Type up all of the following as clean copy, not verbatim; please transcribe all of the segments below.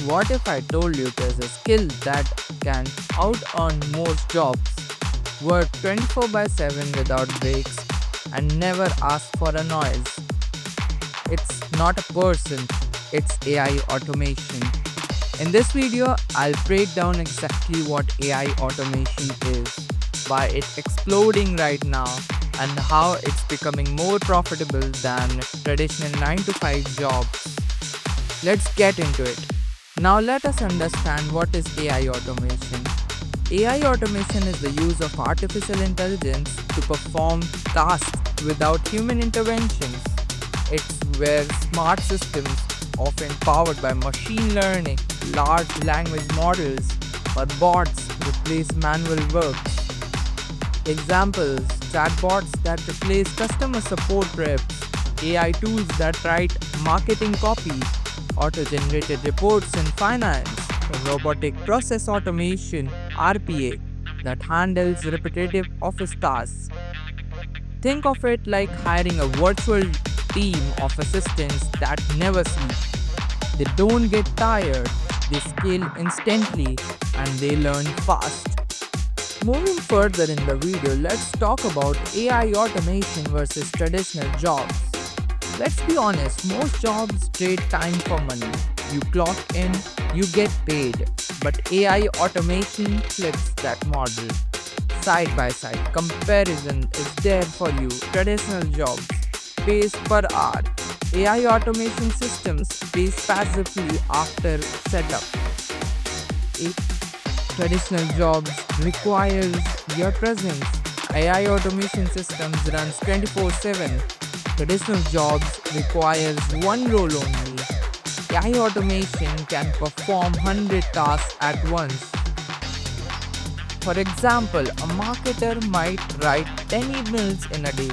What if I told you there's a skill that can out earn most jobs, work 24 by 7 without breaks, and never ask for a noise? It's not a person, it's AI automation. In this video, I'll break down exactly what AI automation is, why it's exploding right now, and how it's becoming more profitable than traditional 9 to 5 jobs. Let's get into it. Now let us understand what is AI automation. AI automation is the use of artificial intelligence to perform tasks without human interventions. It's where smart systems, often powered by machine learning, large language models, or bots, replace manual work. Examples: chatbots that replace customer support reps, AI tools that write marketing copy, auto-generated reports in finance, robotic process automation (RPA) that handles repetitive office tasks. Think of it like hiring a virtual team of assistants that never sleep. They don't get tired, they scale instantly, and they learn fast. Moving further in the video, let's talk about AI automation versus traditional jobs. Let's be honest, most jobs trade time for money. You clock in, you get paid. But AI automation flips that model. Side by side comparison is there for you. Traditional jobs pays per hour. AI automation systems pays passively after setup. Traditional jobs requires your presence. AI automation systems runs 24/7. Traditional jobs requires one role only. AI automation can perform 100 tasks at once. For example, a marketer might write 10 emails in a day.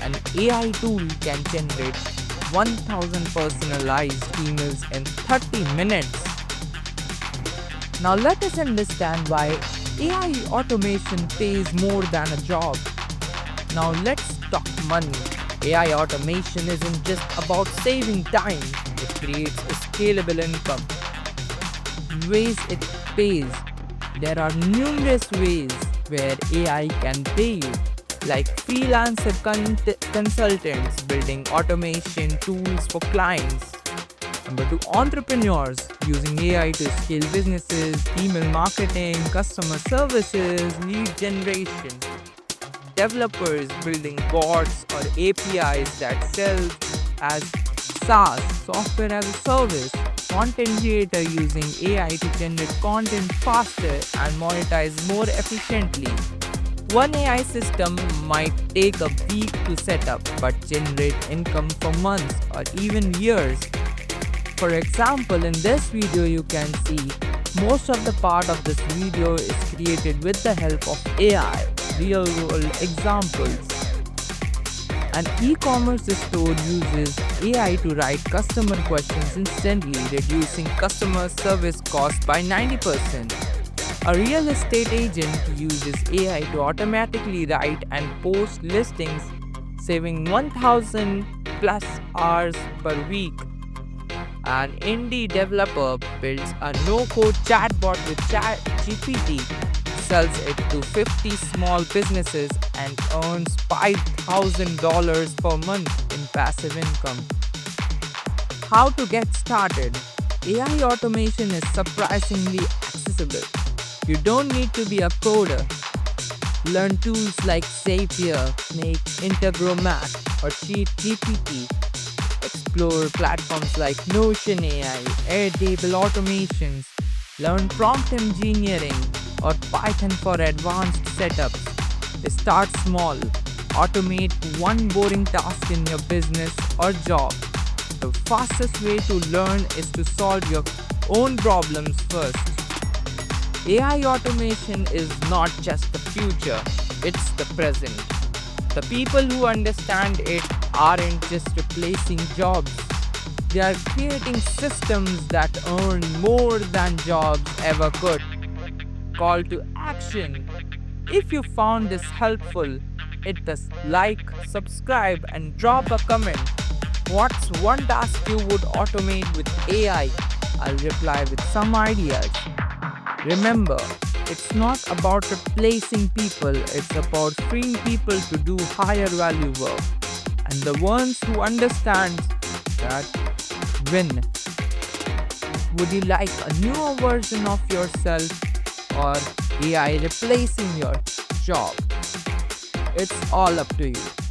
An AI tool can generate 1000 personalized emails in 30 minutes. Now let us understand why AI automation pays more than a job. Now let's talk money. AI automation isn't just about saving time, it creates a scalable income. Ways it pays. There are numerous ways where AI can pay you, like freelancer consultants building automation tools for clients. Number 2, entrepreneurs using AI to scale businesses, email marketing, customer services, lead generation. Developers building bots or APIs that sell as SaaS, software as a service. Content creator using AI to generate content faster and monetize more efficiently. One AI system might take a week to set up but generate income for months or even years. For example, in this video you can see most of the part of this video is created with the help of AI, real world examples. An e-commerce store uses AI to write customer questions instantly, reducing customer service costs by 90%. A real estate agent uses AI to automatically write and post listings, saving 1000 plus hours per week. An indie developer builds a no-code chatbot with ChatGPT, sells it to 50 small businesses, and earns $5,000 per month in passive income. How to get started? AI automation is surprisingly accessible. You don't need to be a coder. Learn tools like Zapier, Snake, Integromat, or ChatGPT. Explore platforms like Notion AI, Airtable automations. Learn prompt engineering or Python for advanced setups. Start small. Automate one boring task in your business or job. The fastest way to learn is to solve your own problems first. AI automation is not just the future, it's the present. The people who understand it aren't just replacing jobs. They are creating systems that earn more than jobs ever could. Call to action. If you found this helpful, hit the like, subscribe, and drop a comment. What's one task you would automate with AI? I'll reply with some ideas. Remember, it's not about replacing people, it's about freeing people to do higher value work. And the ones who understand that win. Would you like a newer version of yourself or AI replacing your job? It's all up to you.